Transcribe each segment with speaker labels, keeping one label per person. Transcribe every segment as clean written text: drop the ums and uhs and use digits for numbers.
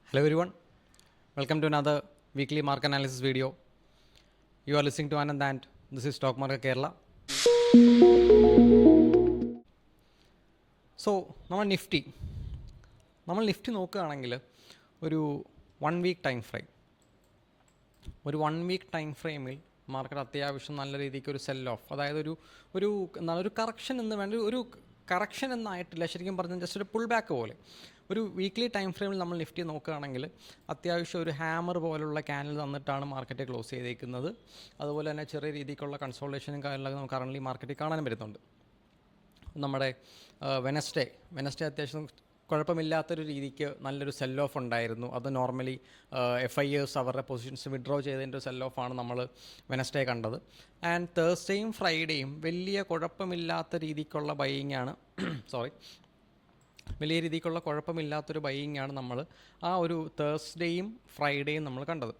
Speaker 1: Hello everyone, welcome to another weekly market analysis video. You are listening to Anand and this is Stock Market Kerala. So, നമ്മൾ Nifty നോക്കുകയാണെങ്കിൽ ഒരു 1 week time frame, ഒരു 1 week time ഫ്രെയിമിൽ market അത്യാവശ്യം നല്ല രീതിക്ക് ഒരു cell of, അതായത് ഒരു കറക്ഷൻ എന്ന് വേണ്ട, ഒരു കറക്ഷൻ എന്നായിട്ടില്ല, ശരിക്കും പറഞ്ഞാൽ ജസ്റ്റ് ഒരു പുൾ ബാക്ക് പോലെ. ഒരു വീക്ക്ലി ടൈം ഫ്രെയിമിൽ നമ്മൾ നിഫ്റ്റി നോക്കുകയാണെങ്കിൽ അത്യാവശ്യം ഒരു ഹാമർ പോലുള്ള ക്യാനൽ തന്നിട്ടാണ് മാർക്കറ്റ് ക്ലോസ് ചെയ്തേക്കുന്നത്. അതുപോലെ തന്നെ ചെറിയ രീതിക്കുള്ള കൺസോൾട്ടേഷനും കാര്യങ്ങളൊക്കെ നമുക്ക് കറൻറ്റ്ലി മാർക്കറ്റിൽ കാണാനും വരുന്നുണ്ട്. നമ്മുടെ വെനസ്ഡേ അത്യാവശ്യം കുഴപ്പമില്ലാത്തൊരു രീതിക്ക് നല്ലൊരു സെൽ ഓഫ് ഉണ്ടായിരുന്നു. അത് നോർമലി FIs അവരുടെ പൊസിഷൻസ് വിഡ്രോ ചെയ്തതിൻ്റെ ഒരു സെൽ ഓഫാണ് നമ്മൾ വെനസ്ഡേ കണ്ടത്. ആൻഡ് തേഴ്സ്ഡേയും ഫ്രൈഡേയും വലിയ കുഴപ്പമില്ലാത്ത രീതിക്കുള്ള ബൈയിങ്ങാണ് വലിയ രീതിക്കുള്ള കുഴപ്പമില്ലാത്തൊരു ബൈയിങ്ങാണ് നമ്മൾ ആ ഒരു തേഴ്സ്ഡേയും ഫ്രൈഡേയും നമ്മൾ കണ്ടത്.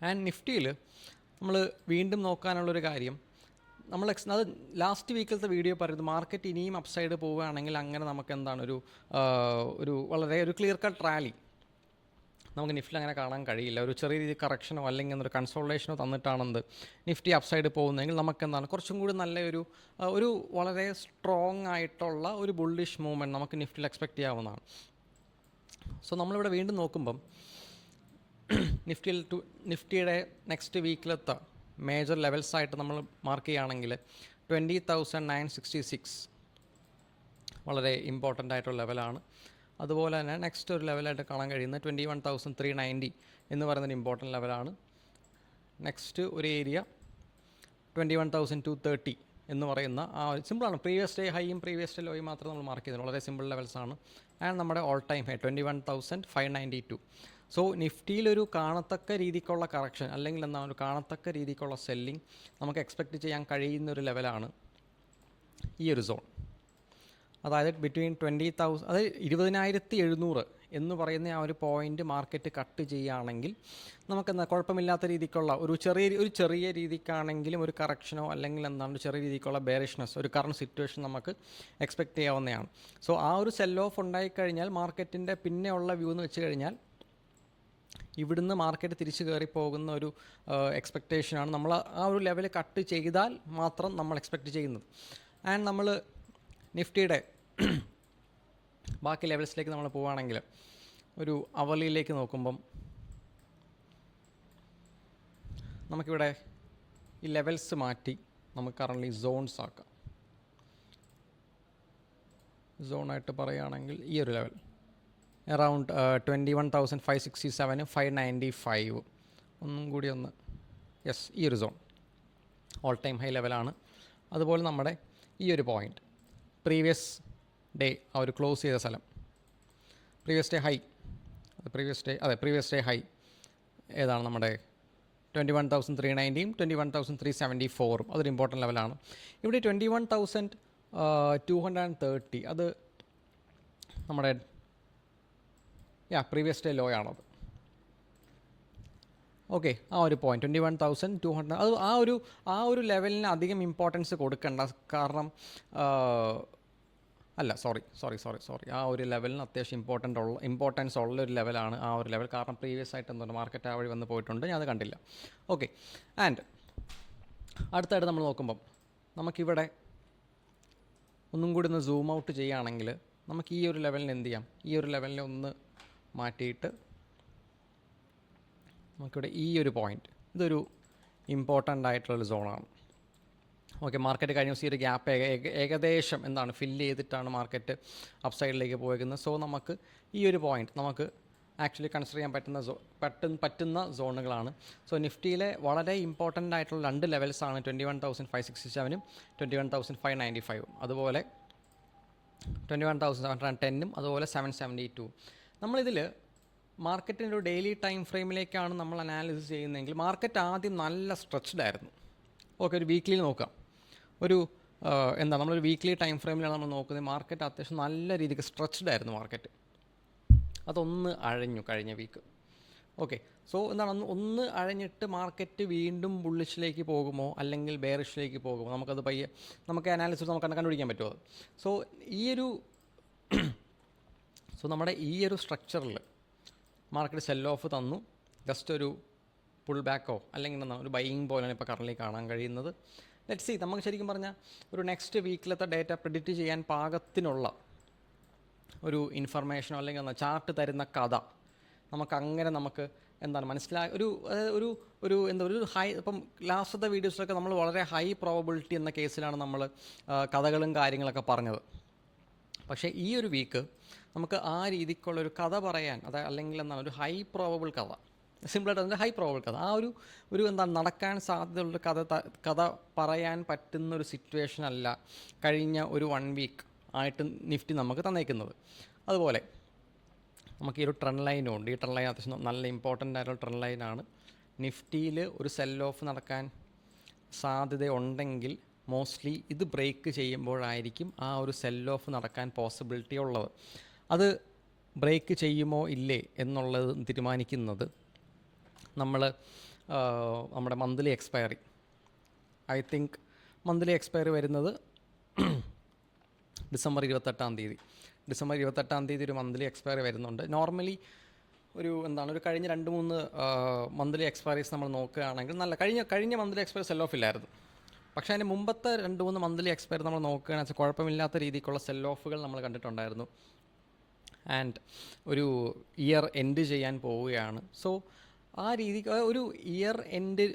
Speaker 1: ആൻഡ് നിഫ്റ്റിയിൽ നമ്മൾ വീണ്ടും നോക്കാനുള്ളൊരു കാര്യം, അത് ലാസ്റ്റ് വീക്കിലത്തെ വീഡിയോ പറയുന്നത് മാർക്കറ്റ് ഇനിയും അപ്സൈഡ് പോവുകയാണെങ്കിൽ അങ്ങനെ നമുക്ക് എന്താണ് ഒരു വളരെ ഒരു ക്ലിയർ കട്ട് റാലി നമുക്ക് നിഫ്റ്റിയിൽ അങ്ങനെ കാണാൻ കഴിയില്ല. ഒരു ചെറിയ രീതിയിൽ കറക്ഷനോ അല്ലെങ്കിൽ ഒരു കൺസോൾട്ടേഷനോ തന്നിട്ടാണെന്ത് നിഫ്റ്റി അപ്സൈഡ് പോകുന്നതെങ്കിൽ നമുക്കെന്താണ് കുറച്ചും കൂടി നല്ല ഒരു വളരെ സ്ട്രോങ് ആയിട്ടുള്ള ഒരു ബുള്ളിഷ് മൂവ്മെൻറ്റ് നമുക്ക് നിഫ്റ്റിയിൽ എക്സ്പെക്റ്റ് ചെയ്യാവുന്നതാണ്. സോ നമ്മളിവിടെ വീണ്ടും നോക്കുമ്പം നിഫ്റ്റിയുടെ നെക്സ്റ്റ് വീക്കിലത്തെ മേജർ ലെവൽസായിട്ട് നമ്മൾ മാർക്ക് ചെയ്യുകയാണെങ്കിൽ 20,966 വളരെ ഇമ്പോർട്ടൻ്റ് ആയിട്ടുള്ള ലെവലാണ്. അതുപോലെ തന്നെ നെക്സ്റ്റ് ഒരു ലെവലായിട്ട് കാണാൻ കഴിയുന്നത് 21,390 എന്ന് പറയുന്നൊരു ഇമ്പോർട്ടൻ്റ് ലെവലാണ്. നെക്സ്റ്റ് ഒരു ഏരിയ 21,230 എന്ന് പറയുന്ന ആ ഒരു സിമ്പിളാണ്. പ്രീവിയസ് ഡേ ഹൈയും പ്രീവിയസ് ഡേ ലോയും മാത്രമേ നമ്മൾ മാർക്ക് ചെയ്തിട്ടുള്ളൂ. വളരെ സിമ്പിൾ ലെവൽസാണ്. ആൻഡ് നമ്മുടെ ഓൾ ടൈം ഹൈ 21,592. സോ നിഫ്റ്റിയിലൊരു കാണത്തക്ക രീതിക്കുള്ള കറക്ഷൻ അല്ലെങ്കിൽ എന്താണ് ഒരു കാണത്തക്ക രീതിക്കുള്ള സെല്ലിംഗ് നമുക്ക് എക്സ്പെക്റ്റ് ചെയ്യാൻ കഴിയുന്നൊരു ലെവലാണ് ഈ ഒരു സോൺ. അതായത് ബിറ്റ്വീൻ 20,000, അതായത് 20,700 എന്ന് പറയുന്ന ആ ഒരു പോയിൻ്റ് മാർക്കറ്റ് കട്ട് ചെയ്യുകയാണെങ്കിൽ നമുക്കെന്താ കുഴപ്പമില്ലാത്ത രീതിക്കുള്ള ഒരു ചെറിയ രീതിക്കാണെങ്കിലും ഒരു കറക്ഷനോ അല്ലെങ്കിൽ എന്താണ് ചെറിയ രീതിക്കുള്ള ബെയറിഷ്നെസ് ഒരു കറണ്ട് സിറ്റുവേഷൻ നമുക്ക് എക്സ്പെക്റ്റ് ചെയ്യാവുന്നതാണ്. സോ ആ ഒരു സെൽ ഓഫ് ഉണ്ടായിക്കഴിഞ്ഞാൽ മാർക്കറ്റിൻ്റെ പിന്നെയുള്ള വ്യൂ എന്ന് വെച്ച് കഴിഞ്ഞാൽ ഇവിടുന്ന് മാർക്കറ്റ് തിരിച്ചു കയറി പോകുന്ന ഒരു എക്സ്പെക്റ്റേഷനാണ് നമ്മൾ ആ ഒരു ലെവൽ കട്ട് ചെയ്താൽ മാത്രം നമ്മൾ എക്സ്പെക്റ്റ് ചെയ്യുന്നത്. ആൻഡ് നമ്മൾ നിഫ്റ്റിയുടെ ബാക്കി ലെവൽസിലേക്ക് നമ്മൾ പോവുകയാണെങ്കിൽ ഒരു അവർലിയിലേക്ക് നോക്കുമ്പം നമുക്കിവിടെ ഈ ലെവൽസ് മാറ്റി നമുക്ക് കറൻറ്റ്ലി സോൺസ് ആക്കാം. സോണായിട്ട് പറയുകയാണെങ്കിൽ ഈ ഒരു ലെവൽ അറൗണ്ട് 21,567, 595 ഒന്നും കൂടി ഈ ഒരു സോൺ ഓൾ ടൈം ഹൈ ലെവലാണ്. അതുപോലെ നമ്മുടെ ഈ ഒരു പോയിൻ്റ് പ്രീവിയസ് ഡേ ആ ഒരു ക്ലോസ് ചെയ്ത സ്ഥലം, പ്രീവിയസ് ഡേ ഹൈ ഏതാണ് നമ്മുടെ 21,390, 21,374 അതൊരു ഇമ്പോർട്ടൻറ്റ് ലെവലാണ്. ഇവിടെ 21,230 അത് നമ്മുടെ പ്രീവിയസ് ഡേ ലോ ആണത്. ഓക്കെ, ആ ഒരു പോയിൻറ്റ് 21,200 അത് ആ ഒരു ലെവലിന് അധികം ഇമ്പോർട്ടൻസ് കൊടുക്കണ്ട. കാരണം ആ ഒരു ലെവലിന് അത്യാവശ്യം ഇമ്പോർട്ടൻസ് ഉള്ളൊരു ലെവലാണ് ആ ഒരു ലെവൽ. കാരണം പ്രീവിയസ് ആയിട്ട് എന്തുണ്ട് മാർക്കറ്റ് ആ വഴി വന്ന് പോയിട്ടുണ്ട്, ഞാൻ അത് കണ്ടില്ല. ഓക്കെ, ആൻഡ് അടുത്തായിട്ട് നമ്മൾ നോക്കുമ്പം നമുക്കിവിടെ ഒന്നും കൂടി ഒന്ന് സൂം ഔട്ട് ചെയ്യുകയാണെങ്കിൽ നമുക്ക് ഈ ഒരു ലെവലിന് എന്ത് ചെയ്യാം, ഈ ഒരു ലെവലിനെ ഒന്ന് മാറ്റിയിട്ട് നമുക്കിവിടെ ഈ ഒരു പോയിൻ്റ് ഇതൊരു ഇമ്പോർട്ടൻ്റ് ആയിട്ടുള്ളൊരു സോണാണ്. ഓക്കെ, മാർക്കറ്റ് കഴിഞ്ഞ ദിവസം ഈ ഒരു ഗ്യാപ്പ് ഏകദേശം എന്താണ് ഫില്ല് ചെയ്തിട്ടാണ് മാർക്കറ്റ് അപ്സൈഡിലേക്ക് പോയിരിക്കുന്നത്. സോ നമുക്ക് ഈ ഒരു പോയിൻ്റ് നമുക്ക് ആക്ച്വലി കൺസിഡർ ചെയ്യാൻ പറ്റുന്ന സോണുകളാണ്. സോ നിഫ്റ്റിയിലെ വളരെ ഇമ്പോർട്ടൻ്റ് ആയിട്ടുള്ള രണ്ട് ലെവൽസാണ് 21,567 21,595, അതുപോലെ 21,710 അതുപോലെ 772. നമ്മളിതിൽ മാർക്കറ്റിൻ്റെ ഒരു ഡെയിലി ടൈം ഫ്രെയിമിലേക്കാണ് നമ്മൾ അനാലിസിസ് ചെയ്യുന്നതെങ്കിൽ മാർക്കറ്റ് ആദ്യം നല്ല സ്ട്രെച്ച്ഡ് ആയിരുന്നു. ഓക്കെ, ഒരു വീക്ക്ലി നോക്കാം. നമ്മളൊരു വീക്ക്ലി ടൈം ഫ്രെയിമിലാണ് നമ്മൾ നോക്കുന്നത്. മാർക്കറ്റ് അത്യാവശ്യം നല്ല രീതിക്ക് സ്ട്രെച്ച്ഡ് ആയിരുന്നു മാർക്കറ്റ്. അതൊന്ന് അഴഞ്ഞു കഴിഞ്ഞ വീക്ക്. ഓക്കെ, സോ ഒന്ന് അഴഞ്ഞിട്ട് മാർക്കറ്റ് വീണ്ടും ബുള്ളിഷിലേക്ക് പോകുമോ അല്ലെങ്കിൽ ബെയറിഷിലേക്ക് പോകുമോ നമുക്കത് നമുക്ക് അനാലിസിസ് നമുക്ക് കണ്ടുപിടിക്കാൻ പറ്റുമോ അത്. സോ നമ്മുടെ ഈ ഒരു സ്ട്രക്ചറിൽ മാർക്കറ്റ് സെൽ ഓഫ് തന്നു, ജസ്റ്റ് ഒരു പുൾ ബാക്കോ അല്ലെങ്കിൽ ഒരു ബൈയിങ് പോലെയാണ് ഇപ്പോൾ കറൻലി കാണാൻ കഴിയുന്നത്. ലെറ്റ്സ് സീ, നമുക്ക് ശരിക്കും പറഞ്ഞാൽ ഒരു നെക്സ്റ്റ് വീക്കിലത്തെ ഡേറ്റ പ്രെഡിക്റ്റ് ചെയ്യാൻ പാകത്തിനുള്ള ഒരു ഇൻഫർമേഷനോ അല്ലെങ്കിൽ ചാർട്ട് തരുന്ന കഥ നമുക്ക് എന്താണ് ഒരു ഒരു ഒരു എന്താ ഒരു ഹൈ, ഇപ്പം ലാസ്റ്റത്തെ വീഡിയോസിലൊക്കെ നമ്മൾ വളരെ ഹൈ പ്രോബബിലിറ്റി എന്ന കേസിലാണ് നമ്മൾ കഥകളും കാര്യങ്ങളൊക്കെ പറഞ്ഞത്. പക്ഷേ ഈ ഒരു വീക്ക് നമുക്ക് ആ രീതിക്കുള്ളൊരു കഥ പറയാൻ, അല്ലെങ്കിൽ എന്താണ് ഒരു ഹൈ പ്രോബബിൾ കഥ, സിമ്പിളായിട്ട് അതിൻ്റെ ഹൈ പ്രോബിൾ കഥ, ആ ഒരു എന്താണ് നടക്കാൻ സാധ്യതയുള്ള കഥ പറയാൻ പറ്റുന്നൊരു സിറ്റുവേഷൻ അല്ല കഴിഞ്ഞ ഒരു 1 വീക്ക് ആയിട്ട് നിഫ്റ്റി നമുക്ക് തന്നേക്കുന്നത്. അതുപോലെ നമുക്ക് ഈ ഒരു ട്രെൻഡ് ലൈനും ഉണ്ട്. ഈ ട്രെൻഡ് ലൈൻ അത്യാവശ്യം നല്ല ഇമ്പോർട്ടൻ്റ് ആയിട്ടുള്ള ട്രെൻഡ് ലൈനാണ്. നിഫ്റ്റിയിൽ ഒരു സെൽ ഓഫ് നടക്കാൻ സാധ്യതയുണ്ടെങ്കിൽ മോസ്റ്റ്ലി ഇത് ബ്രേക്ക് ചെയ്യുമ്പോഴായിരിക്കും ആ ഒരു സെൽ ഓഫ് നടക്കാൻ പോസിബിലിറ്റി ഉള്ളത്. അത് ബ്രേക്ക് ചെയ്യുമോ ഇല്ലേ എന്നുള്ളത് തീരുമാനിക്കുന്നത് നമ്മുടെ monthly expiry. I think monthly expiry വരുന്നത് ഡിസംബർ 28 ഡിസംബർ 28 ഒരു മന്ത്ലി എക്സ്പയറി വരുന്നുണ്ട്. നോർമലി ഒരു കഴിഞ്ഞ 2-3 മന്ത്ലി എക്സ്പയറീസ് നമ്മൾ നോക്കുകയാണെങ്കിൽ നല്ല കഴിഞ്ഞ മന്ത്ലി എക്സ്പയറി സെൽ ഓഫ് ഇല്ലായിരുന്നു. പക്ഷേ അതിന് മുമ്പത്തെ 2-3 മന്ത്ലി എക്സ്പയറി നമ്മൾ നോക്കുകയാണെന്ന് വെച്ചാൽ കുഴപ്പമില്ലാത്ത രീതിക്കുള്ള സെൽ ഓഫുകൾ നമ്മൾ കണ്ടിട്ടുണ്ടായിരുന്നു. ആൻഡ് ഒരു ഇയർ എൻഡ് ചെയ്യാൻ പോവുകയാണ്. സോ ആ രീതിക്ക് ഒരു ഇയർ എൻഡ്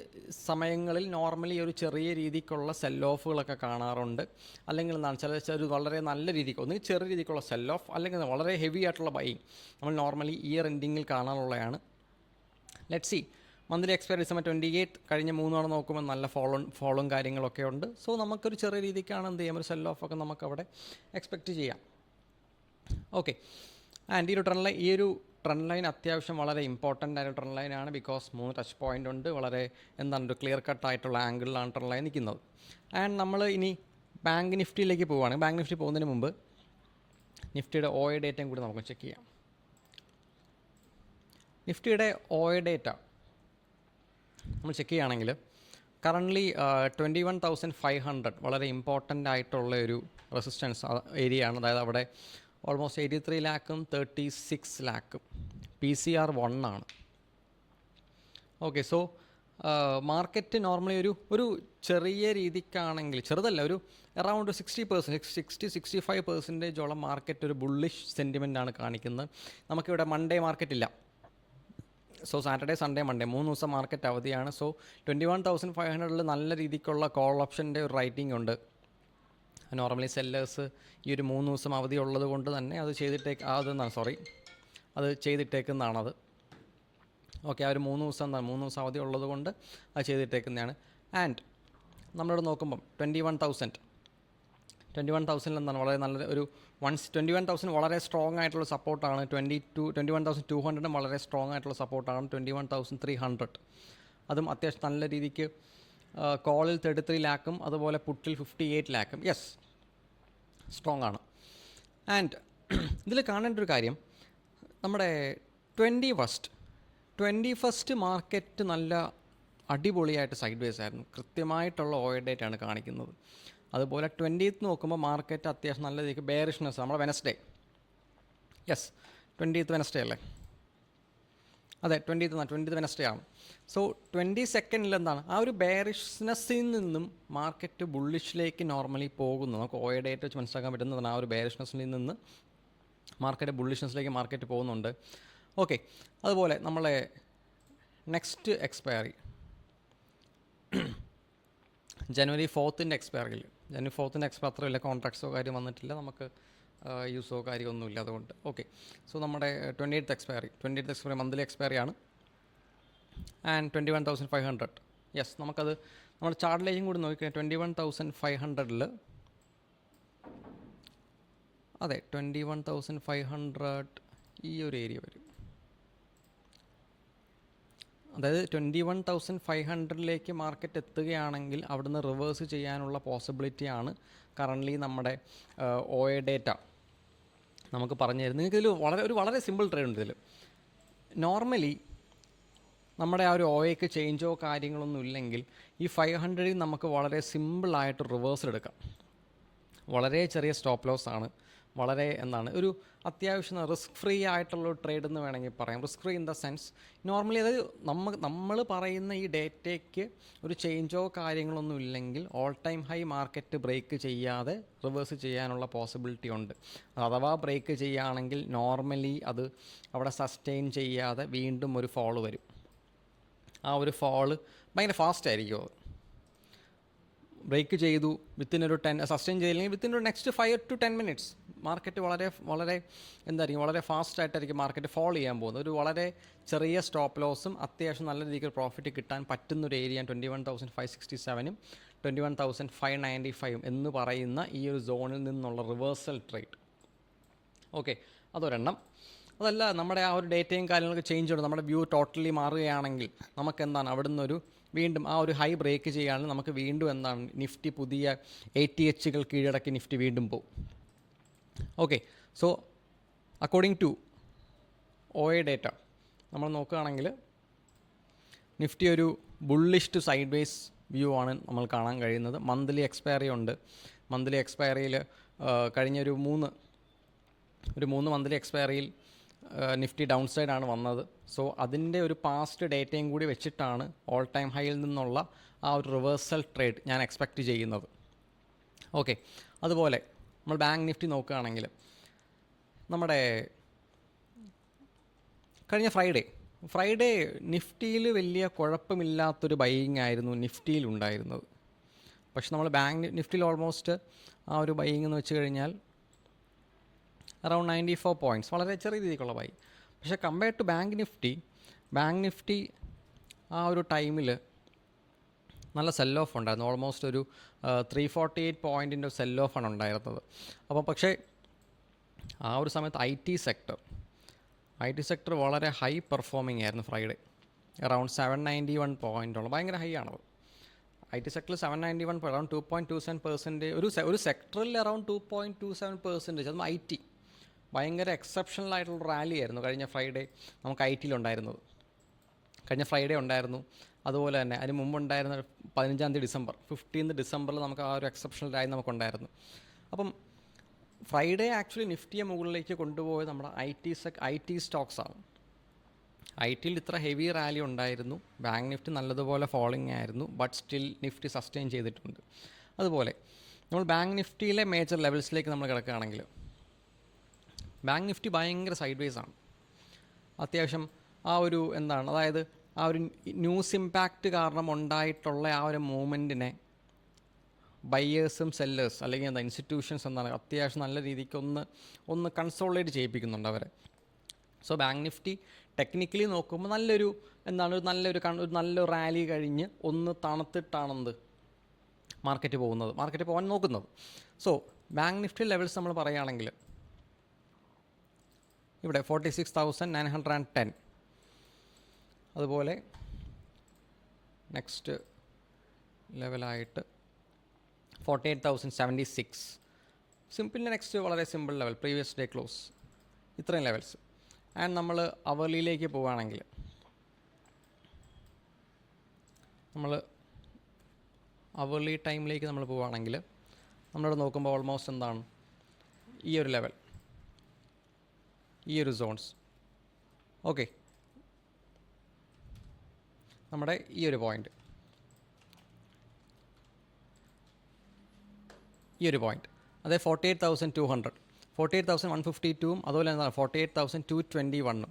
Speaker 1: സമയങ്ങളിൽ നോർമലി ഒരു ചെറിയ രീതിക്കുള്ള സെൽ ഓഫുകളൊക്കെ കാണാറുണ്ട്. അല്ലെങ്കിൽ ചില വളരെ നല്ല രീതിക്ക് ഒന്നുകിൽ ചെറിയ രീതിക്കുള്ള സെൽ ഓഫ്, അല്ലെങ്കിൽ വളരെ ഹെവി ആയിട്ടുള്ള ബൈയിങ് നമ്മൾ നോർമലി ഇയർ എൻഡിങ്ങിൽ കാണാനുള്ളതാണ്. Let's see, monthly expiry December 28 കഴിഞ്ഞ 3 തവണ നോക്കുമ്പോൾ നല്ല ഫോളും കാര്യങ്ങളൊക്കെ ഉണ്ട്. സോ നമുക്കൊരു ചെറിയ രീതിക്കാണ് എന്ത് ചെയ്യാം, ഒരു സെൽ ഓഫ് ഒക്കെ നമുക്കവിടെ എക്സ്പെക്റ്റ് ചെയ്യാം. ഓക്കെ, ആൻഡ് ഈ ഒരു ട്രെൻഡ് ലൈൻ അത്യാവശ്യം വളരെ ഇമ്പോർട്ടൻ്റ് ആയ ട്രെൻഡ് ലൈനാണ്. ബിക്കോസ് 3 ടച്ച് പോയിൻ്റ് ഉണ്ട്. വളരെ ഒരു ക്ലിയർ കട്ടായിട്ടുള്ള ആംഗിളിലാണ് ട്രെൻഡ് ലൈൻ നിൽക്കുന്നത്. ആൻഡ് നമ്മൾ ഇനി ബാങ്ക് നിഫ്റ്റിയിലേക്ക് പോവുകയാണ്. ബാങ്ക് നിഫ്റ്റി പോകുന്നതിന് മുമ്പ് നിഫ്റ്റിയുടെ OA ഡേറ്റയും കൂടി നമുക്ക് ചെക്ക് ചെയ്യാം. നിഫ്റ്റിയുടെ OA ഡേറ്റ നമ്മൾ ചെക്ക് ചെയ്യുകയാണെങ്കിൽ കറൻ്റ്ലി 21,500 വളരെ ഇമ്പോർട്ടൻ്റ് ആയിട്ടുള്ള ഒരു റെസിസ്റ്റൻസ് ഏരിയ ആണ്. അതായത് അവിടെ ഓൾമോസ്റ്റ് 83 ലാഖും 36 ലാഖും PCR 1 ആണ്. ഓക്കെ, സോ മാർക്കറ്റ് നോർമലി ഒരു ചെറിയ രീതിക്കാണെങ്കിൽ, ചെറുതല്ല, ഒരു അറൗണ്ട് 60-65% മാർക്കറ്റ് ഒരു ബുള്ളിഷ് സെൻറ്റിമെൻ്റാണ് കാണിക്കുന്നത്. നമുക്കിവിടെ മൺഡേ മാർക്കറ്റ് ഇല്ല. സോ സാറ്റർഡേ, സൺഡേ, മൺഡേ 3 ദിവസം മാർക്കറ്റ് അവധിയാണ്. സോ 21,500 നല്ല രീതിക്കുള്ള കോൾ ഓപ്ഷൻ്റെ ഒരു റൈറ്റിംഗ് ഉണ്ട്. നോർമലി സെല്ലേഴ്സ് ഈ ഒരു 3 ദിവസം അവധി ഉള്ളത് കൊണ്ട് തന്നെ അത് ചെയ്തിട്ടേക്കുന്നതാണത്. ഓക്കെ, ആ ഒരു 3 ദിവസം അവധി ഉള്ളത് കൊണ്ട് അത് ചെയ്തിട്ടേക്കുന്നതാണ്. ആൻഡ് നമ്മളിവിടെ നോക്കുമ്പം 21,000 വളരെ നല്ല ഒരു 21,000 വളരെ സ്ട്രോങ് ആയിട്ടുള്ള സപ്പോർട്ടാണ്. 21,200 വളരെ സ്ട്രോങ് ആയിട്ടുള്ള സപ്പോർട്ടാണ്. 21,300 അതും അത്യാവശ്യം നല്ല രീതിക്ക് കോളിൽ 33 ലാഖും അതുപോലെ പുട്ടിൽ 58 ലാഖും യെസ് സ്ട്രോങ് ആണ്. ആൻഡ് ഇതിൽ കാണേണ്ട ഒരു കാര്യം, നമ്മുടെ 21st മാർക്കറ്റ് നല്ല അടിപൊളിയായിട്ട് സൈഡ് വേസ് ആയിരുന്നു. കൃത്യമായിട്ടുള്ള OA ഡേറ്റ് ആണ് കാണിക്കുന്നത്. അതുപോലെ 20th നോക്കുമ്പോൾ മാർക്കറ്റ് അത്യാവശ്യം നല്ല രീതിക്ക് ബെയറിഷ്നെസ്, നമ്മുടെ വെനസ്ഡേ, യെസ് 20th വെനസ്ഡേ അല്ലേ, അതെ 20th വെനസ്ഡേ ആണ്. സോ 22nd എന്താണ് ആ ഒരു ബെയറിഷ്നെസ്സിൽ നിന്നും മാർക്കറ്റ് ബുള്ളിഷിലേക്ക് നോർമലി പോകുന്നു. നമുക്ക് OA ഡേറ്റ് വെച്ച് മനസ്സിലാക്കാൻ പറ്റുന്നതാണ്. ആ ഒരു ബെയറിഷ്നെസ്സിൽ നിന്ന് മാർക്കറ്റ് ബുള്ളിഷ്നെസ്സിലേക്ക് മാർക്കറ്റ് പോകുന്നുണ്ട്. ഓക്കെ, അതുപോലെ നമ്മളെ നെക്സ്റ്റ് എക്സ്പയറി ജനുവരി 4th എക്സ്പയറിയിൽ, ജനുവരി 4th എക്സ്പയർ അത്ര വലിയ കോൺട്രാക്ട്സോ കാര്യം വന്നിട്ടില്ല, നമുക്ക് യൂസോ കാര്യമൊന്നുമില്ല അതുകൊണ്ട്. ഓക്കെ, സോ നമ്മുടെ 28th എക്സ്പയറി മന്ത്ലി എക്സ്പയറി ആണ്. ആൻഡ് 21,500 യെസ്, നമുക്കത് നമ്മുടെ ചാർട്ടിലേക്കും കൂടി നോക്കിക്കഴിഞ്ഞാൽ 21,500 അതെ 21,500 ഈ ഒരു ഏരിയ വരും. അതായത് 21,500 മാർക്കറ്റ് എത്തുകയാണെങ്കിൽ അവിടുന്ന് റിവേഴ്സ് ചെയ്യാനുള്ള പോസിബിലിറ്റിയാണ് കറൻ്റ്ലി നമ്മുടെ OA ഡേറ്റ നമുക്ക് പറഞ്ഞു തരുന്നത്. നിങ്ങൾക്ക് ഇതിൽ വളരെ സിമ്പിൾ ട്രേഡ് ഉണ്ട് ഇതിൽ. നോർമലി നമ്മുടെ ആ ഒരു OAക്ക് ചേഞ്ചോ കാര്യങ്ങളൊന്നും ഇല്ലെങ്കിൽ ഈ 500 നമുക്ക് വളരെ സിമ്പിളായിട്ട് റിവേഴ്സൽ എടുക്കാം. വളരെ ചെറിയ സ്റ്റോപ്പ് ലോസ് ആണ്, വളരെ എന്താണ് ഒരു അത്യാവശ്യം റിസ്ക് ഫ്രീ ആയിട്ടുള്ള ട്രേഡ് എന്ന് വേണമെങ്കിൽ പറയാം. Risk free in the sense normally അത് നമ്മൾ പറയുന്ന ഈ ഡേറ്റയ്ക്ക് ഒരു ചേഞ്ചോ കാര്യങ്ങളൊന്നും ഇല്ലെങ്കിൽ all time high market break ചെയ്യാതെ റിവേഴ്സ് ചെയ്യാനുള്ള പോസിബിലിറ്റി ഉണ്ട്. അഥവാ ബ്രേക്ക് ചെയ്യുകയാണെങ്കിൽ നോർമലി അത് അവിടെ സസ്റ്റെയിൻ ചെയ്യാതെ വീണ്ടും ഒരു ഫോള് വരും. ആ ഒരു ഫോള് ഭയങ്കര ഫാസ്റ്റ് ആയിരിക്കും. അത് ബ്രേക്ക് ചെയ്തു വിത്തിനൊരു 10 സസ്റ്റെയിൻ ചെയ്തില്ലെങ്കിൽ വിത്തിനൊരു നെക്സ്റ്റ് 5 to 10 minutes മാർക്കറ്റ് വളരെ എന്തായിരിക്കും, വളരെ ഫാസ്റ്റായിട്ടായിരിക്കും മാർക്കറ്റ് ഫോളോ ചെയ്യാൻ പോകുന്നത്. ഒരു വളരെ ചെറിയ സ്റ്റോപ്പ് ലോസും അത്യാവശ്യം നല്ല രീതിയിൽ പ്രോഫിറ്റ് കിട്ടാൻ പറ്റുന്നൊരു ഏരിയ 21,567 21,595 എന്ന് പറയുന്ന ഈ ഒരു സോണിൽ നിന്നുള്ള റിവേഴ്സൽ ട്രേഡ്. ഓക്കെ, അതൊരെണ്ണം. അതല്ല, നമ്മുടെ ആ ഒരു ഡേറ്റയും കാര്യങ്ങളൊക്കെ ചേഞ്ച് ഉണ്ട്, നമ്മുടെ വ്യൂ ടോട്ടലി മാറുകയാണെങ്കിൽ നമുക്ക് എന്താണ് അവിടുന്ന് ഒരു വീണ്ടും ആ ഒരു ഹൈ ബ്രേക്ക് ചെയ്യുകയാണെങ്കിൽ നമുക്ക് വീണ്ടും എന്താണ് നിഫ്റ്റി പുതിയ 80H കീഴടക്കി നിഫ്റ്റി വീണ്ടും പോകും. Okay, so according to OA data നമ്മൾ നോക്കുകയാണെങ്കിൽ നിഫ്റ്റി ഒരു bullish to sideways view ആണ് നമ്മൾ കാണാൻ കഴിയുന്നത്. മന്ത്ലി എക്സ്പയറി ഉണ്ട്. മന്ത്ലി എക്സ്പയറിയിൽ കഴിഞ്ഞൊരു മൂന്ന് മന്ത്ലി എക്സ്പയറിയിൽ നിഫ്റ്റി ഡൗൺ സൈഡാണ് വന്നത്. സോ അതിൻ്റെ ഒരു പാസ്റ്റ് ഡേറ്റയും കൂടി വെച്ചിട്ടാണ് ഓൾ ടൈം ഹൈയിൽ നിന്നുള്ള ആ ഒരു റിവേഴ്സൽ ട്രേഡ് ഞാൻ എക്സ്പെക്റ്റ് ചെയ്യുന്നത്. ഓക്കെ, അതുപോലെ നമ്മൾ ബാങ്ക് നിഫ്റ്റി നോക്കുകയാണെങ്കിൽ നമ്മുടെ കഴിഞ്ഞ ഫ്രൈഡേ നിഫ്റ്റിയിൽ വലിയ കുഴപ്പമില്ലാത്തൊരു ബൈയിങ് ആയിരുന്നു നിഫ്റ്റിയിൽ ഉണ്ടായിരുന്നത്. പക്ഷെ നമ്മൾ ബാങ്ക് നിഫ്റ്റിയിൽ ഓൾമോസ്റ്റ് ആ ഒരു ബൈയിങ് എന്ന് വെച്ച് കഴിഞ്ഞാൽ അറൗണ്ട് 94 പോയിൻറ്റ്സ്, വളരെ ചെറിയ രീതിക്കുള്ള ബൈ. പക്ഷേ കമ്പയർഡ് ടു ബാങ്ക് നിഫ്റ്റി ആ ഒരു ടൈമിൽ നല്ല സെൽ ഓഫ് ഉണ്ടായിരുന്നു. ഓൾമോസ്റ്റ് ഒരു 348 പോയിൻറ്റിൻ്റെ സെൽ ഓഫാണ് ഉണ്ടായിരുന്നത്. അപ്പോൾ പക്ഷേ ആ ഒരു സമയത്ത് ഐ ടി സെക്ടർ വളരെ ഹൈ പെർഫോമിംഗ് ആയിരുന്നു ഫ്രൈഡേ. അറൗണ്ട് 791 പോയിൻറ്റോളം, ഭയങ്കര ഹൈ ആണത്. ഐ ടി സെക്ടറിൽ 791, അറൗണ്ട് 2.27%, ഒരു സെക്ടറിൽ അറൗണ്ട് 2.27%. അതും ഐ ടി ഭയങ്കര എക്സെപ്ഷണൽ ആയിട്ടുള്ള റാലി ആയിരുന്നു കഴിഞ്ഞ ഫ്രൈഡേ നമുക്ക് ഐ ടിയിലുണ്ടായിരുന്നത്. കഴിഞ്ഞ ഫ്രൈഡേ ഉണ്ടായിരുന്നു. അതുപോലെ തന്നെ അതിന് മുമ്പുണ്ടായിരുന്ന 15 ഡിസംബറിൽ നമുക്ക് ആ ഒരു എക്സെപ്ഷണൽ റാലി നമുക്കുണ്ടായിരുന്നു. അപ്പം ഫ്രൈഡേ ആക്ച്വലി നിഫ്റ്റിയെ മുകളിലേക്ക് കൊണ്ടുപോയത് നമ്മുടെ ഐ ടി സ്റ്റോക്സാണ്. ഐ ടിയിൽ ഇത്ര ഹെവി റാലി ഉണ്ടായിരുന്നു. ബാങ്ക് നിഫ്റ്റി നല്ലതുപോലെ ഫോളിംഗ് ആയിരുന്നു, ബട്ട് സ്റ്റിൽ നിഫ്റ്റി സസ്റ്റെയിൻ ചെയ്തിട്ടുണ്ട്. അതുപോലെ നമ്മൾ ബാങ്ക് നിഫ്റ്റിയിലെ മേജർ ലെവൽസിലേക്ക് നമ്മൾ കിടക്കുകയാണെങ്കിൽ ബാങ്ക് നിഫ്റ്റി ഭയങ്കര സൈഡ് വേസ് ആണ്. അത്യാവശ്യം ആ ഒരു എന്താണ്, അതായത് ആ ഒരു ന്യൂസ് ഇമ്പാക്റ്റ് കാരണം ഉണ്ടായിട്ടുള്ള ആ ഒരു മൂവ്മെൻറ്റിനെ ബയ്യേഴ്സും സെല്ലേഴ്സ് അല്ലെങ്കിൽ എന്താ ഇൻസ്റ്റിറ്റ്യൂഷൻസ് എന്താണ് അത്യാവശ്യം നല്ല രീതിക്ക് ഒന്ന് കൺസോളിഡേറ്റ് ചെയ്യിപ്പിക്കുന്നുണ്ട് അവരെ. സോ ബാങ്ക് നിഫ്റ്റി ടെക്നിക്കലി നോക്കുമ്പോൾ നല്ലൊരു റാലി കഴിഞ്ഞ് ഒന്ന് തണുത്തിട്ടാണെന്ത് മാർക്കറ്റ് പോകാൻ നോക്കുന്നത്. സോ ബാങ്ക് നിഫ്റ്റി ലെവൽസ് നമ്മൾ പറയുകയാണെങ്കിൽ ഇവിടെ 46,910, അതുപോലെ നെക്സ്റ്റ് ലെവലായിട്ട് 48,076, സിമ്പിളിൻ്റെ നെക്സ്റ്റ് വളരെ simple level previous day close, ഇത്രയും ലെവൽസ്. ആൻഡ് നമ്മൾ അവർലിയിലേക്ക് പോവുകയാണെങ്കിൽ അവർലി ടൈമിലേക്ക് നമ്മൾ പോവുകയാണെങ്കിൽ നമ്മളിവിടെ നോക്കുമ്പോൾ ഓൾമോസ്റ്റ് എന്താണ് ഈ ഒരു ലെവൽ, ഈ ഒരു സോൺസ്. ഓക്കെ, നമ്മുടെ ഈ ഒരു പോയിൻ്റ്, അതേ 48,200, 48,152, അതുപോലെ എന്താണ് 48,221.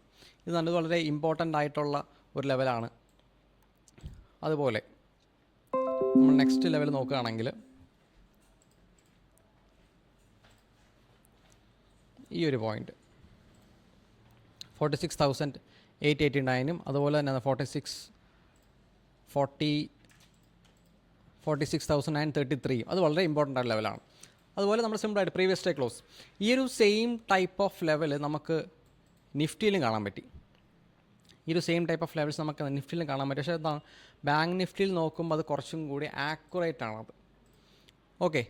Speaker 1: ഇത് വളരെ ഇമ്പോർട്ടൻ്റ് ആയിട്ടുള്ള ഒരു ലെവലാണ്. അതുപോലെ നമ്മൾ നെക്സ്റ്റ് ലെവൽ നോക്കുകയാണെങ്കിൽ ഈ ഒരു പോയിൻ്റ് 46,889, അതുപോലെ തന്നെ 46,933, അത് വളരെ ഇമ്പോർട്ടൻ്റ് ആയ ലെവലാണ്. അതുപോലെ നമ്മൾ സിമ്പിളായിട്ട് പ്രീവിയസ് ഡേ ക്ലോസ്, ഈ ഒരു സെയിം ടൈപ്പ് ഓഫ് ലെവൽ നമുക്ക് നിഫ്റ്റിയിലും കാണാൻ പറ്റി. ഈ ഒരു സെയിം ടൈപ്പ് ഓഫ് ലെവൽസ് നമുക്ക് നിഫ്റ്റിയിലും കാണാൻ പറ്റും. പക്ഷേ എന്താണ് ബാങ്ക് നിഫ്റ്റിയിൽ നോക്കുമ്പോൾ അത് കുറച്ചും കൂടി ആക്യുറേറ്റ് ആണത്. ഓക്കെ,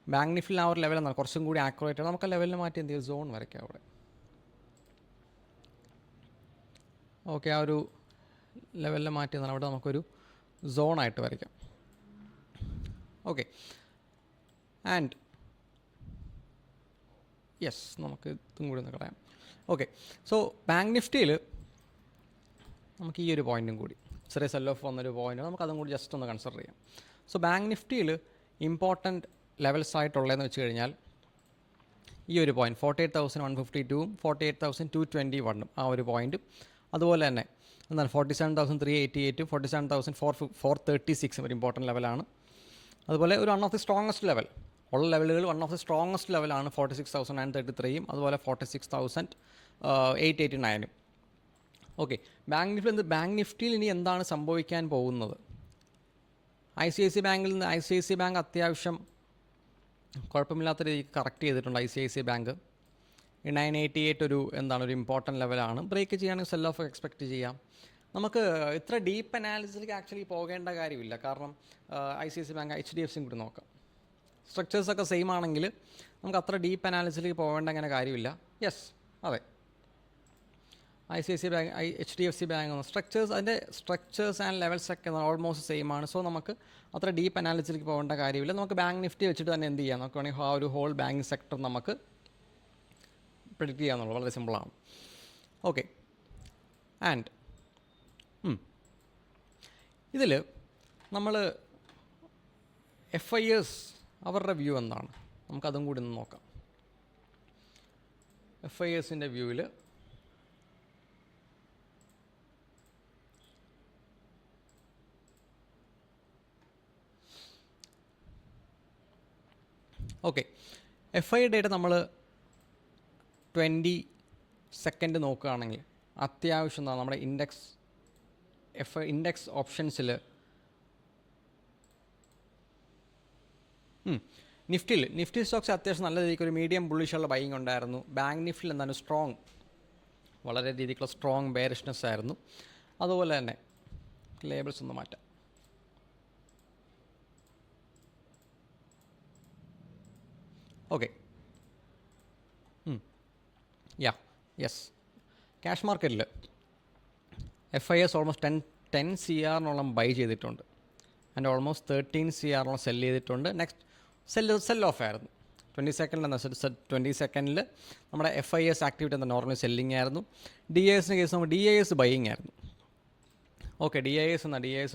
Speaker 1: ബാങ്ക് നിഫ്റ്റിയിൽ ആ ഒരു ലെവൽ എന്താണ് കുറച്ചും കൂടി ആക്യുറേറ്റ് ആണ്. നമുക്ക് ആ ലെവലിന് മാറ്റി എന്ത് ചെയ്യും, സോൺ വരയ്ക്കാം അവിടെ. ഓക്കെ, ആ ഒരു ലെവലിൽ മാറ്റി എന്നാൽ അവിടെ നമുക്കൊരു സോണായിട്ട് വരയ്ക്കാം. ഓക്കെ, ആൻഡ് യെസ്, നമുക്ക് ഇതും കൂടി ഒന്ന് കളയാം. ഓക്കെ, സോ ബാങ്ക് നിഫ്റ്റിയിൽ നമുക്ക് ഈ ഒരു പോയിൻറ്റും കൂടി ചെറിയ സെൽ ഓഫ് വന്നൊരു പോയിൻ്റ് നമുക്ക് അതും കൂടി ജസ്റ്റ് ഒന്ന് കൺസിഡർ ചെയ്യാം. സോ ബാങ്ക് നിഫ്റ്റിയിൽ ഇമ്പോർട്ടൻറ്റ് ലെവൽസ് ആയിട്ടുള്ളതെന്ന് വെച്ച് കഴിഞ്ഞാൽ ഈ ഒരു പോയിൻറ്റ് 48,152ഉം 48,221 ആ ഒരു പോയിൻറ്റും, അതുപോലെ തന്നെ എന്താണ് 47,388 47,436 ഒരു ഇമ്പോർട്ടൻറ്റ് ലെവലാണ്. അതുപോലെ ഒരു one of the strongest level ഉള്ള ലെവലുകൾ വൺ ഓഫ് ദി സ്ട്രോങ്ങസ്റ്റ് ലെവലാണ് 46,933ഉം അതുപോലെ 46,889ഉം. ഓക്കെ, ബാങ്ക് നിഫ്റ്റിയിൽ ഇനി എന്താണ് സംഭവിക്കാൻ പോകുന്നത്? ICICI ബാങ്കിൽ നിന്ന് ICICI ബാങ്ക് അത്യാവശ്യം കുഴപ്പമില്ലാത്ത രീതിക്ക് കറക്റ്റ് ചെയ്തിട്ടുണ്ട്. ICICI ബാങ്ക് 988 ഒരു ഇമ്പോർട്ടൻറ്റ് ലെവലാണ്. ബ്രേക്ക് ചെയ്യുകയാണെങ്കിൽ സെൽ ഓഫ് എക്സ്പെക്റ്റ് ചെയ്യാം. നമുക്ക് ഇത്ര ഡീപ്പ് അനാലിസിസിലേക്ക് ആക്ച്വലി പോകേണ്ട കാര്യമില്ല, കാരണം ICICI ബാങ്ക് HDFCയും കൂടി നോക്കാം. സ്ട്രക്ചേഴ്സൊക്കെ സെയിം ആണെങ്കിൽ നമുക്ക് അത്ര ഡീപ്പ് അനാലിസിസിലേക്ക് പോകേണ്ട അങ്ങനെ കാര്യമില്ല. യെസ്, അതെ, ICICI bank HDFC bank structures, അതിൻ്റെ സ്ട്രക്ചേഴ്സ് ആൻഡ് ലെവൽസൊക്കെ ഓൾമോസ്റ്റ് സെയിം ആണ്. സോ നമുക്ക് അത്ര ഡീപ്പ് അനാലിസിസിലേക്ക് പോകേണ്ട കാര്യമില്ല. നമുക്ക് ബാങ്ക് നിഫ്റ്റി വെച്ചിട്ട് തന്നെ എന്ത് ചെയ്യാം, നമുക്ക് വേണമെങ്കിൽ ആ ഒരു ഹോൾ ബാങ്കിങ് സെക്ടർ നമുക്ക് പ്രെഡിക്റ്റ് ചെയ്യാമെന്നുള്ളത് വളരെ സിമ്പിളാണ്. ഓക്കെ, ആൻഡ് ഇതിൽ നമ്മൾ FIs അവരുടെ വ്യൂ എന്താണ്, നമുക്കതും കൂടി ഒന്ന് നോക്കാം. FIസിൻ്റെ വ്യൂവിൽ ഓക്കെ, FI ഡേറ്റ നമ്മൾ 22 നോക്കുകയാണെങ്കിൽ അത്യാവശ്യം എന്താണ് നമ്മുടെ ഇൻഡെക്സ് ഓപ്ഷൻസിൽ നിഫ്റ്റി സ്റ്റോക്സ് അത്യാവശ്യം നല്ല രീതിക്ക് ഒരു മീഡിയം ബുള്ളിഷുള്ള ബൈയിങ് ഉണ്ടായിരുന്നു. ബാങ്ക് നിഫ്റ്റിയിൽ എന്താണ് വളരെ രീതിക്കുള്ള സ്ട്രോങ് ബെയറിഷ്നെസ് ആയിരുന്നു. അതുപോലെ തന്നെ ലേബിൾസ് ഒന്ന് മാറ്റാം. ഓക്കെ, യെസ്, ക്യാഷ് മാർക്കറ്റിൽ FIs ഓൾമോസ്റ്റ് 10 CR ബൈ ചെയ്തിട്ടുണ്ട് ആൻഡ് ഓൾമോസ്റ്റ് 13 CR സെല് ചെയ്തിട്ടുണ്ട്. നെക്സ്റ്റ് സെൽ ഓഫ് ആയിരുന്നു 22nd നമ്മുടെ FIs ആക്ടിവിറ്റി നോർമലി സെല്ലിംഗ് ആയിരുന്നു. DISൻ്റെ കേസ് നമുക്ക് DIS ബൈയിങ് ആയിരുന്നു. ഓക്കെ, DIS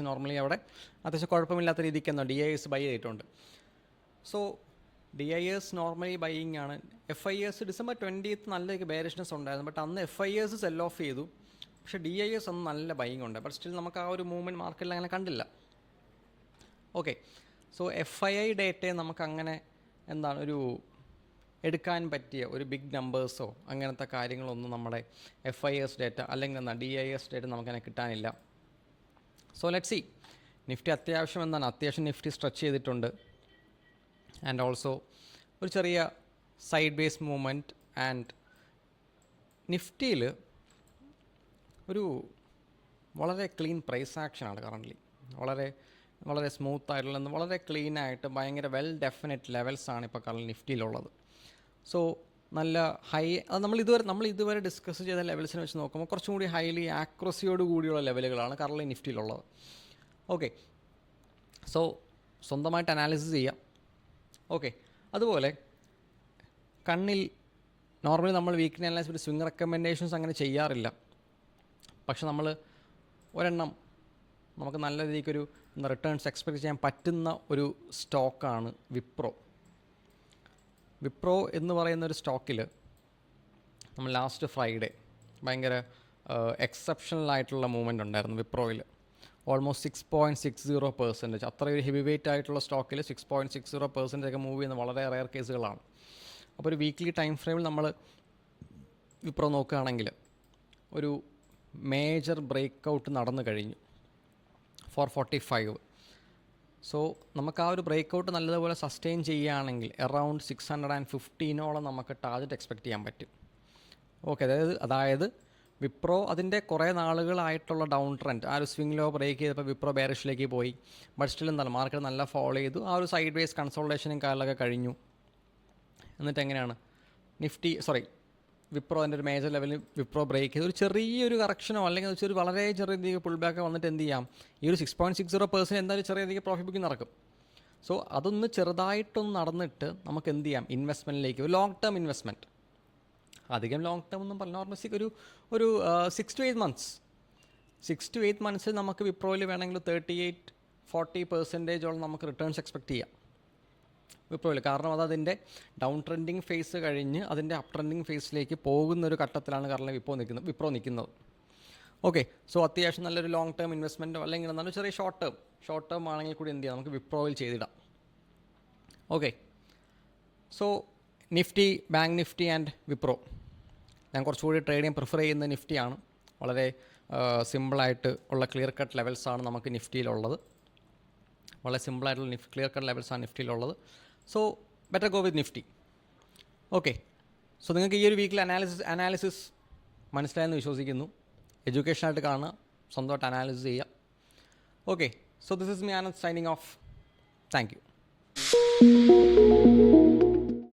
Speaker 1: നോർമലി അവിടെ അത്യാവശ്യം കുഴപ്പമില്ലാത്ത രീതിക്ക് DIS ബൈ ചെയ്തിട്ടുണ്ട്. സോ DIS നോർമലി ബൈയിങ് ആണ്. FIs December 20th നല്ല ബെയറിഷ്നെസ് ഉണ്ടായിരുന്നു, ബട്ട് അന്ന് FIs സെൽ ഓഫ് ചെയ്തു. പക്ഷേ DIS അന്ന് നല്ല ബൈയിങ് ഉണ്ട്, ബട്ട് സ്റ്റിൽ നമുക്ക് ആ ഒരു മൂവ്മെൻറ്റ് മാർക്കറ്റിൽ അങ്ങനെ കണ്ടില്ല. ഓക്കെ, സോ FII ഡേറ്റയെ നമുക്കങ്ങനെ ഒരു എടുക്കാൻ പറ്റിയ ഒരു ബിഗ് നമ്പേഴ്സോ അങ്ങനത്തെ കാര്യങ്ങളൊന്നും നമ്മുടെ FIs ഡേറ്റ അല്ലെങ്കിൽ DIS ഡേറ്റ നമുക്കങ്ങനെ കിട്ടാനില്ല. സോ ലെറ്റ് സി, നിഫ്റ്റി അത്യാവശ്യം നിഫ്റ്റി സ്ട്രെച്ച് ചെയ്തിട്ടുണ്ട്. ആൻഡ് ഓൾസോ ഒരു ചെറിയ സൈഡ് ബേസ് മൂവ്മെൻറ്റ്. ആൻഡ് നിഫ്റ്റിയിൽ ഒരു വളരെ ക്ലീൻ പ്രൈസ് ആക്ഷനാണ് കറൻ്റ്ലി. വളരെ സ്മൂത്ത് ആയിട്ടുള്ള വളരെ ക്ലീൻ ആയിട്ട് ഭയങ്കര വെൽ ഡെഫിനറ്റ് ലെവൽസാണ് ഇപ്പോൾ കറണ്ട് നിഫ്റ്റിയിലുള്ളത്. സോ നല്ല അത് നമ്മൾ ഇതുവരെ ഡിസ്കസ് ചെയ്ത ലെവൽസിനെ വെച്ച് നോക്കുമ്പോൾ കുറച്ചും കൂടി ഹൈലി ആക്യുറസിയോട് കൂടിയുള്ള ലെവലുകളാണ് കറണ്ട് നിഫ്റ്റിയിലുള്ളത്. ഓക്കെ, സോ സ്വന്തമായിട്ട് അനാലിസിസ് ചെയ്യാം. ഓക്കെ, അതുപോലെ കണ്ണിൽ നോർമലി നമ്മൾ വീക്ക്ലി അനാലിസിസ് ഒരു സ്വിംഗ് റെക്കമെൻഡേഷൻസ് അങ്ങനെ ചെയ്യാറില്ല. പക്ഷെ നമ്മൾ ഒരെണ്ണം നമുക്ക് നല്ല രീതിക്കൊരു റിട്ടേൺസ് എക്സ്പെക്റ്റ് ചെയ്യാൻ പറ്റുന്ന ഒരു സ്റ്റോക്കാണ് വിപ്രോ എന്ന് പറയുന്ന ഒരു സ്റ്റോക്കിൽ നമ്മൾ ലാസ്റ്റ് ഫ്രൈഡേ ഭയങ്കര എക്സെപ്ഷണലായിട്ടുള്ള മൂവ്മെൻ്റ് ഉണ്ടായിരുന്നു വിപ്രോയിൽ. ഓൾമോസ്റ്റ് 6.60%. അത്രയൊരു ഹെവി വെയിറ്റ് ആയിട്ടുള്ള സ്റ്റോക്കിൽ 6.60% ഒക്കെ മൂവ് ചെയ്യുന്ന വളരെ റെയർ കേസുകളാണ്. അപ്പോൾ ഒരു വീക്ക്ലി ടൈം ഫ്രെയിമിൽ നമ്മൾ വിപ്രോ നോക്കുകയാണെങ്കിൽ ഒരു മേജർ ബ്രേക്ക് ഔട്ട് നടന്നു കഴിഞ്ഞു 445. സോ നമുക്ക് ആ ഒരു ബ്രേക്ക് ഔട്ട് നല്ലതുപോലെ സസ്റ്റെയിൻ ചെയ്യുകയാണെങ്കിൽ അറൗണ്ട് 615 നമുക്ക് ടാർഗറ്റ് എക്സ്പെക്റ്റ് ചെയ്യാൻ പറ്റും. ഓക്കെ, അതായത് വിപ്രോ അതിൻ്റെ കുറേ നാളുകളായിട്ടുള്ള ഡൗൺ ട്രെൻഡ് ആ ഒരു സ്വിംഗ് ലോ ബ്രേക്ക് ചെയ്തപ്പോൾ വിപ്രോ ബെയറിഷിലേക്ക് പോയി. ബട്ട് സ്റ്റിൽ മാർക്കറ്റ് നല്ല ഫോളോ ചെയ്തു. ആ ഒരു സൈഡ് വേസ് കൺസോൾട്ടേഷനും കാലൊക്കെ കഴിഞ്ഞു. എന്നിട്ട് എങ്ങനെയാണ് വിപ്രോ അതിൻ്റെ ഒരു മേജർ ലെവലിൽ വിപ്രോ ബ്രേക്ക് ചെയ്ത് ഒരു ചെറിയൊരു കറക്ഷനോ അല്ലെങ്കിൽ ഒരു വളരെ ചെറിയ രീതിയിൽ പുൾ ബാക്ക് വന്നിട്ട് എന്ത് ചെയ്യാം, ഈ ഒരു 6.60% എന്തായാലും ചെറിയ രീതിക്ക് പ്രോഫിറ്റ് ബുക്കിംഗ് നടക്കും. സോ അതൊന്ന് ചെറുതായിട്ടൊന്ന് നടന്നിട്ട് നമുക്ക് എന്ത് ചെയ്യാം, ഇൻവെസ്റ്റ്മെൻറ്റിലേക്ക് ഒരു ലോങ് ടേം ഇൻവെസ്റ്റ്മെൻറ്റ് അധികം ലോങ് ടേം ഒന്നും പറഞ്ഞ നോർമൽ ഒരു 6 to 8 months 6 to 8 months നമുക്ക് വിപ്രോയിൽ വേണമെങ്കിൽ 38-40% നമുക്ക് റിട്ടേൺസ് എക്സ്പെക്ട് ചെയ്യാം വിപ്രോയിൽ. കാരണം അത് അതിൻ്റെ ഡൗൺ ട്രെൻഡിങ് ഫേസ് കഴിഞ്ഞ് അതിൻ്റെ അപ്പ് ട്രെൻഡിങ് ഫേസിലേക്ക് പോകുന്ന ഒരു ഘട്ടത്തിലാണ് കാരണം വിപ്രോ നിൽക്കുന്നത്. ഓക്കെ, സോ അത്യാവശ്യം നല്ലൊരു ലോങ് ടേം ഇൻവെസ്റ്റ്മെൻറ്റോ അല്ലെങ്കിൽ എന്നാലും ചെറിയ ഷോർട്ട് ടേം ആണെങ്കിൽ കൂടി എന്ത് ചെയ്യാം, നമുക്ക് വിപ്രോയിൽ ചെയ്തിടാം. Okay, so Nifty, bank Nifty and Wipro, ഞാൻ കുറച്ചുകൂടി ട്രേഡ് ചെയ്യാൻ പ്രിഫർ ചെയ്യുന്ന നിഫ്റ്റിയാണ്. വളരെ സിമ്പിളായിട്ട് ഉള്ള ക്ലിയർ കട്ട് ലെവൽസാണ് നമുക്ക് നിഫ്റ്റിയിലുള്ളത്. വളരെ സിമ്പിളായിട്ടുള്ള ക്ലിയർ കട്ട് ലെവൽസാണ് നിഫ്റ്റിയിലുള്ളത്. So better go with Nifty. Okay, so നിങ്ങൾക്ക് ഈ ഒരു വീക്കിൽ അനാലിസിസ് മനസ്സിലായെന്ന് വിശ്വസിക്കുന്നു. എഡ്യൂക്കേഷനായിട്ട് കാണുക, സ്വന്തമായിട്ട് അനാലിസിസ് ചെയ്യുക. Okay, so this is me Anand signing off. Thank you.